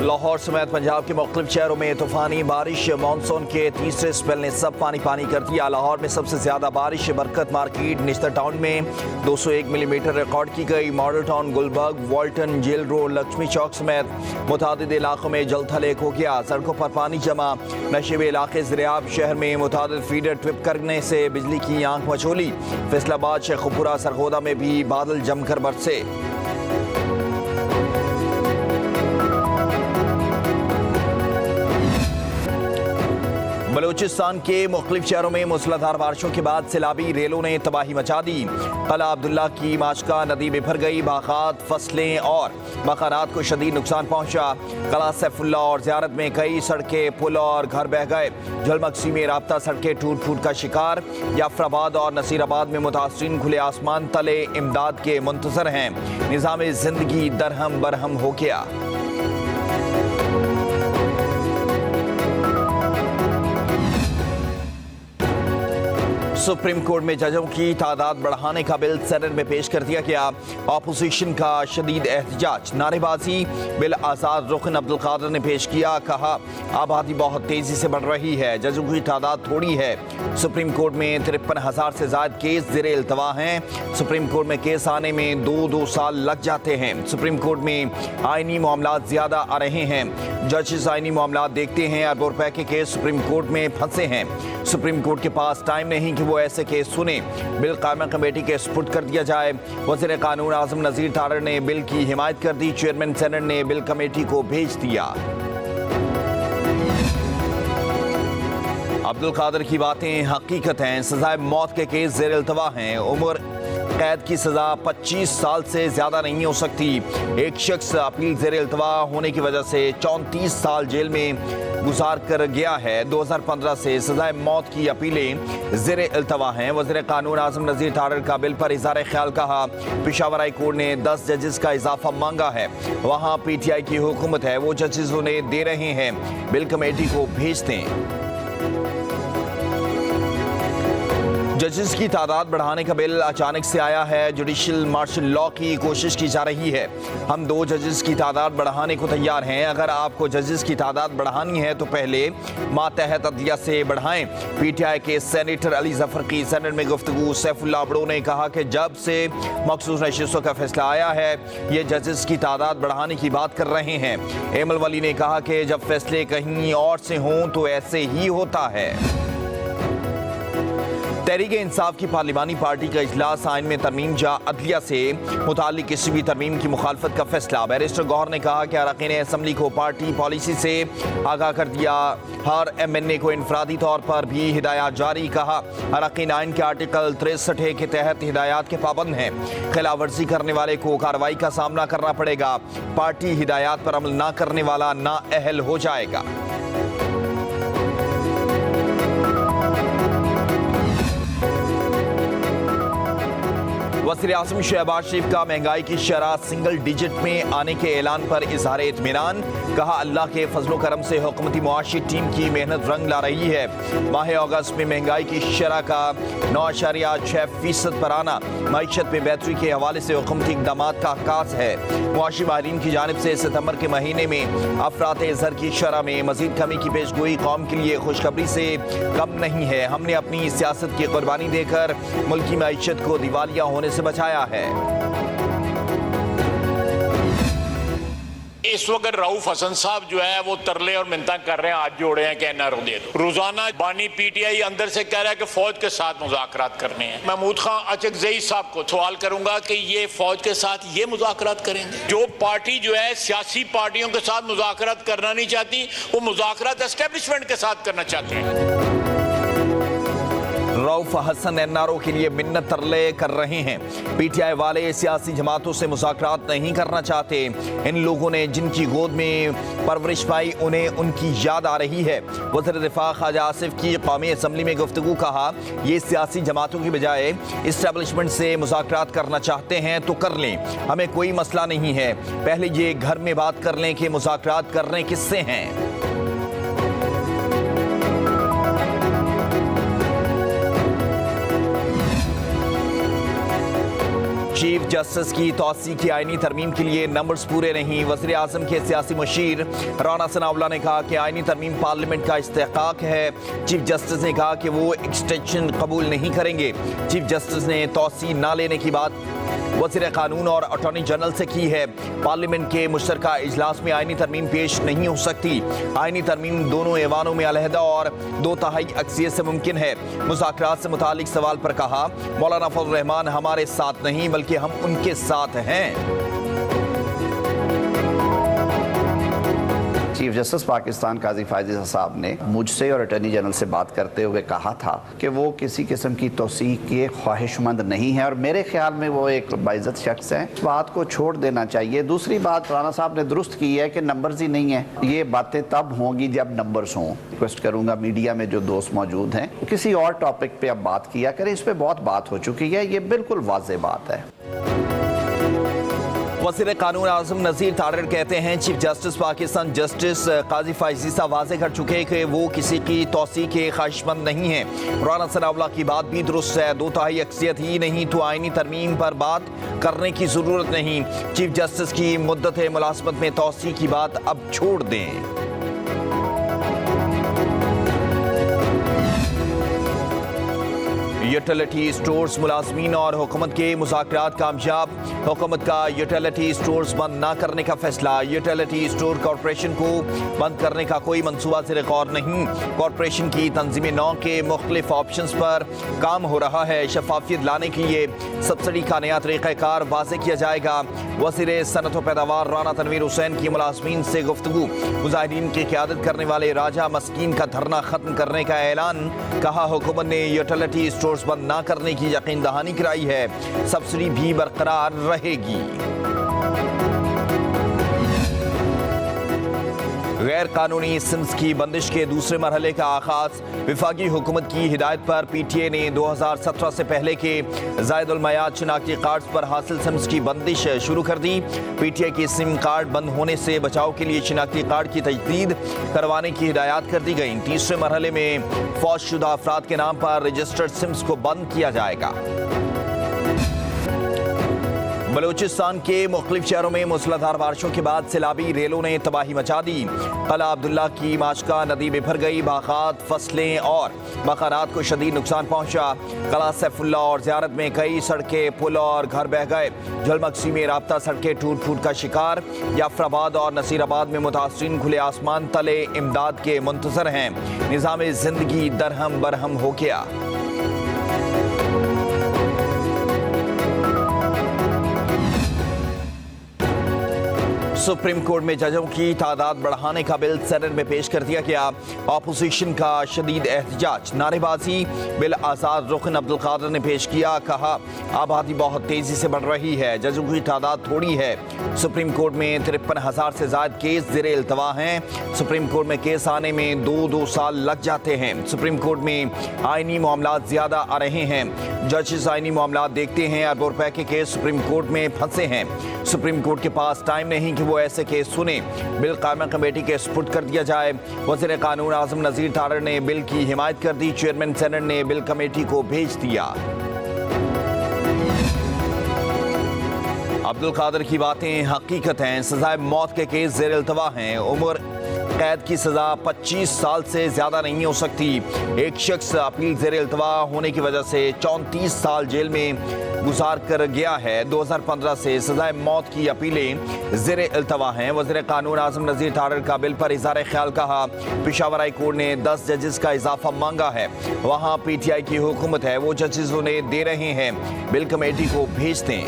लाहौर समेत पंजाब के मुख्तलिफ शहरों में तूफानी बारिश, मानसून के तीसरे स्पेल ने सब पानी पानी कर दिया। लाहौर में सबसे ज्यादा बारिश बरकत मार्केट निश्तर टाउन में 201 मिलीमीटर रिकॉर्ड की गई। मॉडल टाउन, गुलबर्ग, वाल्टन, जेल रोड, लक्ष्मी चौक समेत मुतादिद इलाकों में जल थल एक हो गया। सड़कों पर पानी जमा, नशेबे इलाके ज़रियाब शहर में मुतादिद फीडर ट्रिप करने से बिजली की आंख मचोली। फैसलाबाद, शेखुपुरा, सरगोदा में भी बादल जमकर बरसे। बलूचिस्तान के मुख्तलिफ शहरों में मूसलाधार बारिशों के बाद सैलाबी रेलों ने तबाही मचा दी। कला अब्दुल्ला की माशका नदी में भर गई। बागात, फसलें और मकानात को शदीद नुकसान पहुंचा। कला सैफुल्ला और ज़ियारत में कई सड़कें, पुल और घर बह गए। झलमक्सी में राब्ता सड़कें टूट फूट का शिकार। जाफराबाद और नसीराबाद में मुतासरीन खुले आसमान तले इमदाद के मुंतजर हैं। निज़ाम जिंदगी दरहम बरहम हो गया। सुप्रीम कोर्ट में जजों की तादाद बढ़ाने का बिल सेनेट में पेश कर दिया गया। अपोजिशन का शदीद एहतजाज, नारेबाजी। बिल आज़ाद रुकन अब्दुल कादिर ने पेश किया। कहा आबादी बहुत तेजी से बढ़ रही है, जजों की तादाद थोड़ी है। सुप्रीम कोर्ट में 53,000 से ज्यादा केस ज़ेरे इल्तवा हैं। सुप्रीम कोर्ट में केस आने में दो साल लग जाते हैं। सुप्रीम कोर्ट में आईनी मामलात ज्यादा आ रहे हैं। जजेस आईनी मामलात देखते हैं। अरबों रुपए के केस सुप्रीम कोर्ट में फंसे हैं। सुप्रीम कोर्ट के पास टाइम नहीं कि वो ऐसे केस सुने। बिल कायमा कमेटी के सुपुर्द कर दिया जाए। वज़ीर कानून आज़म नज़ीर तारड़ ने बिल की हिमायत कर दी। चेयरमैन सेनेट ने बिल कमेटी को भेज दिया। अब्दुल कादिर की बातें हकीकत हैं। सजाए मौत के केस ज़ेर इल्तवा हैं। उम्र कैद की सजा 25 साल से ज्यादा नहीं हो सकती। एक शख्स अपील ज़ेर इल्तवा होने की वजह से 34 साल जेल में गुजार कर गया है। 2015 से सजाए मौत की अपीलें ज़ेर इल्तवा हैं। वज़ीर कानून आज़म नज़ीर तारड़ का बिल पर इज़हार ख्याल कहा। पेशावर हाई कोर्ट ने 10 जजेस का इजाफा मांगा है। वहाँ PTI की हुकूमत है, वो जजेस उन्हें दे रहे हैं। बिल कमेटी को भेज दें। जजेस की तादाद बढ़ाने का बिल अचानक से आया है। जुडिशल मार्शल लॉ की कोशिश की जा रही है। हम 2 जजेस की तादाद बढ़ाने को तैयार हैं। अगर आपको जजेस की तादाद बढ़ानी है तो पहले मातहत अदलिया से बढ़ाएं। PTI के सेनेटर अली जफर की सेनेट में गुफ्तगू। सैफुल्ला अबड़ो ने कहा कि जब से मखसूस नशिस्तों का फैसला आया है ये जजेस की तादाद बढ़ाने की बात कर रहे हैं। एमल वली ने कहा कि जब फैसले कहीं और से हों तो ऐसे ही होता है। तहरीक इंसाफ की पार्लिमानी पार्टी का इजलास आइन में तरमीम जा अदलिया से मुताल्लिक किसी भी तरमीम की मुखालफत का फैसला। बैरिस्टर गौहर ने कहा कि अरकान असम्बली को पार्टी पॉलिसी से आगाह कर दिया। हर MNA को इनफरादी तौर पर भी हिदायत जारी। कहा अरकान आइन के आर्टिकल 63 के तहत हिदायत के पाबंद हैं। खिलाफ वर्जी करने वाले को कार्रवाई का सामना करना पड़ेगा। पार्टी हिदायत पर अमल न करने वाला नाअहल हो जाएगा। वज़ीर आज़म शहबाज शरीफ का महंगाई की शरह सिंगल डिजिट में आने के ऐलान पर इजहार इत्मीनान। कहा अल्लाह के फजलो करम से हुकूमती मुआशी टीम की मेहनत रंग ला रही है। माह अगस्त में महंगाई की शरह का 9.6% पर आना मईशत में बेहतरी के हवाले से हुकूमती इक़दाम का आगाज़ है। मुआशी माहिरीन की जानिब से सितंबर के महीने में अफरात ज़र की शरह में मजीद कमी की पेशगोई कौम के लिए खुशखबरी से कम नहीं है। हमने अपनी सियासत की कुर्बानी देकर मुल्की मईशत को दिवालिया होने से बचाया है। इस वक्त रऊफ हसन साहब जो है वो तरले और मिन्नत कर रहे हैं, हाथ जोड़े हैं कि NRO दे दो। रोजाना बानी PTI अंदर से कह रहा है कि फौज के साथ मुज़ाकरात करने हैं। महमूद खान अचकज़ई साहब को सवाल करूंगा कि ये फौज के साथ ये मुज़ाकरात करेंगे? जो पार्टी जो है सियासी पार्टियों के साथ मुज़ाकरात करना नहीं चाहती, वो मुज़ाकरात एस्टेब्लिशमेंट के साथ करना चाहते हैं। रऊफ हसन NRO के लिए मिन्नत तरले कर रहे हैं। PTI वाले सियासी जमातों से मुज़ाकरात नहीं करना चाहते। इन लोगों ने जिनकी गोद में परवरिश पाई उन्हें उनकी याद आ रही है। वज़ीर दिफा ख्वाजा आसिफ की कौमी असम्बली में गुफ्तगू। कहा ये सियासी जमातों की बजाय इस्टेब्लिशमेंट से मुज़ाकरात करना चाहते हैं तो कर लें, हमें कोई मसला नहीं है। पहले ये घर में बात कर लें कि मुज़ाकरात करने किससे हैं। چیف جسٹس کی توسیع کی آئینی ترمیم کے لیے نمبرز پورے نہیں. وزیر اعظم کے سیاسی مشیر رانا ثناءاللہ نے کہا کہ آئینی ترمیم پارلیمنٹ کا استحقاق ہے. چیف جسٹس نے کہا کہ وہ ایکسٹینشن قبول نہیں کریں گے. چیف جسٹس نے توسیع نہ لینے کی بات وزیر قانون اور اٹارنی جنرل سے کی ہے. پارلیمنٹ کے مشترکہ اجلاس میں آئینی ترمیم پیش نہیں ہو سکتی. آئینی ترمیم دونوں ایوانوں میں علیحدہ اور 2/3 اکثریت سے ممکن ہے. مذاکرات سے متعلق سوال پر کہا مولانا فضل الرحمان ہمارے ساتھ نہیں بلکہ ہم ان کے ساتھ ہیں. چیف جسٹس پاکستان قاضی فائز عیسیٰ صاحب نے مجھ سے اور اٹارنی جنرل سے بات کرتے ہوئے کہا تھا کہ وہ کسی قسم کی توسیع کے خواہش مند نہیں ہیں اور میرے خیال میں وہ ایک باعزت شخص ہیں. اس بات کو چھوڑ دینا چاہیے. دوسری بات رانا صاحب نے درست کی ہے کہ نمبرز ہی نہیں ہیں. یہ باتیں تب ہوں گی جب نمبرز ہوں. ریکویسٹ کروں گا میڈیا میں جو دوست موجود ہیں کسی اور ٹاپک پہ اب بات کیا کریں. اس پہ بہت بات ہو چکی ہے. یہ بالکل واضح بات ہے. وزیر قانون اعظم نذیر تھاڑر کہتے ہیں چیف جسٹس پاکستان جسٹس قاضی فائز عیسیٰ واضح کر چکے کہ وہ کسی کی توسیع کے خواہش مند نہیں ہیں. رانا ثناءاللہ کی بات بھی درست ہے. 2/3 اکثریت ہی نہیں تو آئینی ترمیم پر بات کرنے کی ضرورت نہیں. چیف جسٹس کی مدت ملازمت میں توسیع کی بات اب چھوڑ دیں. یوٹیلیٹی سٹورز ملازمین اور حکومت کے مذاکرات کامیاب. حکومت کا یوٹیلیٹی سٹورز بند نہ کرنے کا فیصلہ. یوٹیلیٹی سٹور کارپوریشن کو بند کرنے کا کوئی منصوبہ زیر غور نہیں. کارپوریشن کی تنظیم نو کے مختلف آپشنز پر کام ہو رہا ہے. شفافیت لانے کے لیے سبسڈی کا نیا طریقہ کار واضح کیا جائے گا. وزیر صنعت و پیداوار رانا تنویر حسین کی ملازمین سے گفتگو. مظاہرین کی قیادت کرنے والے راجہ مسکین کا دھرنا ختم کرنے کا اعلان. کہا حکومت نے یوٹیلیٹی سٹورز بند نہ کرنے کی یقین دہانی کرائی ہے. سبسڈی بھی برقرار رہے گی. غیر قانونی سمز کی بندش کے دوسرے مرحلے کا آغاز. وفاقی حکومت کی ہدایت پر پی ٹی اے نے 2017 سے پہلے کے زائد المیعاد شناختی کارڈز پر حاصل سمز کی بندش شروع کر دی. پی ٹی اے کی سم کارڈ بند ہونے سے بچاؤ کے لیے شناختی کارڈ کی تجدید کروانے کی ہدایات کر دی گئیں. تیسرے مرحلے میں فوت شدہ افراد کے نام پر رجسٹرڈ سمز کو بند کیا جائے گا. بلوچستان کے مختلف شہروں میں موسلادھار بارشوں کے بعد سیلابی ریلوں نے تباہی مچا دی. قلعہ عبداللہ کی ماشکا ندی میں بھر گئی. باغات، فصلیں اور مکانات کو شدید نقصان پہنچا. قلعہ سیف اللہ اور زیارت میں کئی سڑکیں، پل اور گھر بہہ گئے. جھلمکسی میں رابطہ سڑکیں ٹوٹ پھوٹ کا شکار. جعفر آباد اور نصیر آباد میں متاثرین کھلے آسمان تلے امداد کے منتظر ہیں. نظام زندگی درہم برہم ہو گیا. سپریم کورٹ میں ججوں کی تعداد بڑھانے کا بل سینٹ میں پیش کر دیا گیا. اپوزیشن کا شدید احتجاج. نعرے بازی بل آزاد رکن عبدالقادر نے پیش کیا. کہا آبادی بہت تیزی سے بڑھ رہی ہے. ججوں کی تعداد تھوڑی ہے. سپریم کورٹ میں 53,000 سے زائد کیس زیر التوا ہیں. سپریم کورٹ میں کیس آنے میں 2 سال لگ جاتے ہیں. سپریم کورٹ میں آئینی معاملات زیادہ آ رہے ہیں. ججز آئینی معاملات دیکھتے ہیں. اربوں روپے کے کیس سپریم کورٹ میں پھنسے ہیں. سپریم کورٹ کے پاس ٹائم نہیں کہ وہ ایسے کیس سنیں. بل قائمہ کمیٹی کے سپرد کر دیا جائے. وزیر قانون اعظم نذیر تھاڑر نے بل کی حمایت کر دی. چیئرمین سینٹ نے بل کمیٹی کو بھیج دیا. عبدالقادر کی باتیں حقیقت ہیں. سزائے موت کے کیس زیر التوا ہیں. عمر قید کی سزا 25 سال سے زیادہ نہیں ہو سکتی. ایک شخص اپیل زیر التوا ہونے کی وجہ سے 34 سال جیل میں گزار کر گیا ہے. 2015 سے سزائے موت کی اپیلیں زیر التوا ہیں. وزیر قانون اعظم نذیر تھاڑر کا بل پر اظہار خیال. کہا پشاور ہائی کورٹ نے 10 ججز کا اضافہ مانگا ہے. وہاں پی ٹی آئی کی حکومت ہے. وہ ججز انہیں دے رہے ہیں. بل کمیٹی کو بھیج دیں.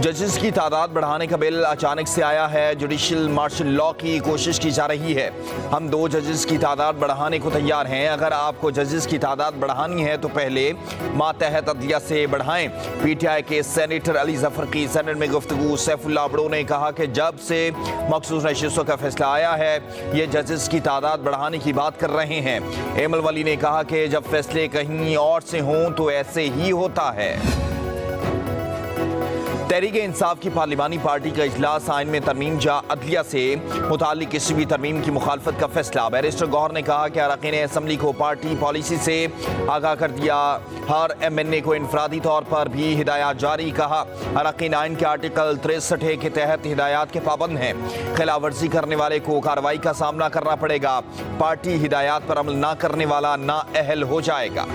ججز کی تعداد بڑھانے کا بل اچانک سے آیا ہے. جوڈیشل مارشل لا کی کوشش کی جا رہی ہے. ہم 2 ججز کی تعداد بڑھانے کو تیار ہیں. اگر آپ کو ججز کی تعداد بڑھانی ہے تو پہلے ماتحت عدلیہ سے بڑھائیں. پی ٹی آئی کے سینیٹر علی ظفر کی سینٹ میں گفتگو. سیف اللہ بڑو نے کہا کہ جب سے مخصوص نشستوں کا فیصلہ آیا ہے یہ ججز کی تعداد بڑھانے کی بات کر رہے ہیں. ایمل ولی نے کہا کہ جب فیصلے کہیں اور سے ہوں تو ایسے ہی ہوتا ہے. तहरीक इंसाफ की पार्लिमानी पार्टी का इजलास आइन में तरमीम या अदलिया से मुताल्लिक किसी भी तरमीम की मुखालफत का फैसला। बैरिस्टर गौहर ने कहा कि अरकान असम्बली को पार्टी पॉलिसी से आगाह कर दिया। हर MNA को इनफरादी तौर पर भी हिदायत जारी। कहा अरकान आइन के आर्टिकल 63 के तहत हिदायत के पाबंद हैं। खिलाफ वर्जी करने वाले को कार्रवाई का सामना करना पड़ेगा। पार्टी हिदायत पर अमल न करने वाला नाअहल हो जाएगा।